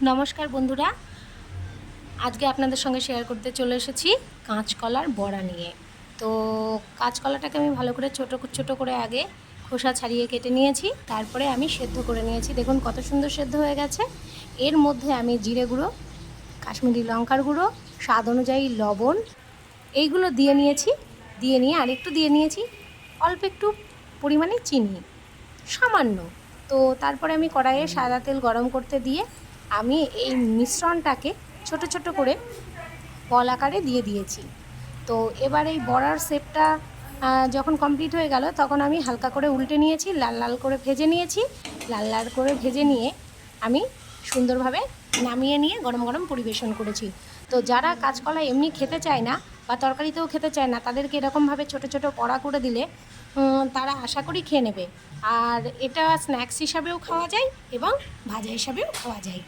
নমস্কার বন্ধুরা, আজকে আপনাদের সঙ্গে শেয়ার করতে চলে এসেছি কাঁচকলার বড়া নিয়ে। তো কাঁচকলাটাকে আমি ভালো করে ছোট ছোট করে আগে খোসা ছাড়িয়ে কেটে নিয়েছি, তারপরে আমি সেদ্ধ করে নিয়েছি। দেখুন কত সুন্দর সেদ্ধ হয়ে গেছে। এর মধ্যে আমি জিরে গুঁড়ো, কাশ্মীরি লঙ্কার গুঁড়ো, স্বাদ অনুযায়ী লবণ এইগুলো দিয়ে নিয়েছি। দিয়ে নিয়ে আরেকটু দিয়ে নিয়েছি অল্প একটু পরিমাণে চিনি, সামান্য। তো তারপরে আমি কড়াইয়ে সাদা তেল গরম করতে দিয়ে আমি এই মিশ্রণটাকে ছোট ছোট করে বল আকারে দিয়ে দিয়েছি। তো এবার এই বড়ার শেপটা যখন কমপ্লিট হয়ে গেল, তখন আমি হালকা করে উল্টে নিয়েছি, লাল লাল করে ভেজে নিয়েছি। লাল লাল করে ভেজে নিয়ে আমি সুন্দরভাবে নামিয়ে নিয়ে গরম গরম পরিবেশন করেছি। তো যারা কাঁচকলা এমনি খেতে চায় না বা তরকারিতেও খেতে চায় না, তাদেরকে এরকমভাবে ছোট ছোট বড়া করে দিলে তারা আশা করি খেয়ে নেবে। আর এটা স্ন্যাক্স হিসাবেও খাওয়া যায় এবং ভাজা হিসাবেও খাওয়া যায়।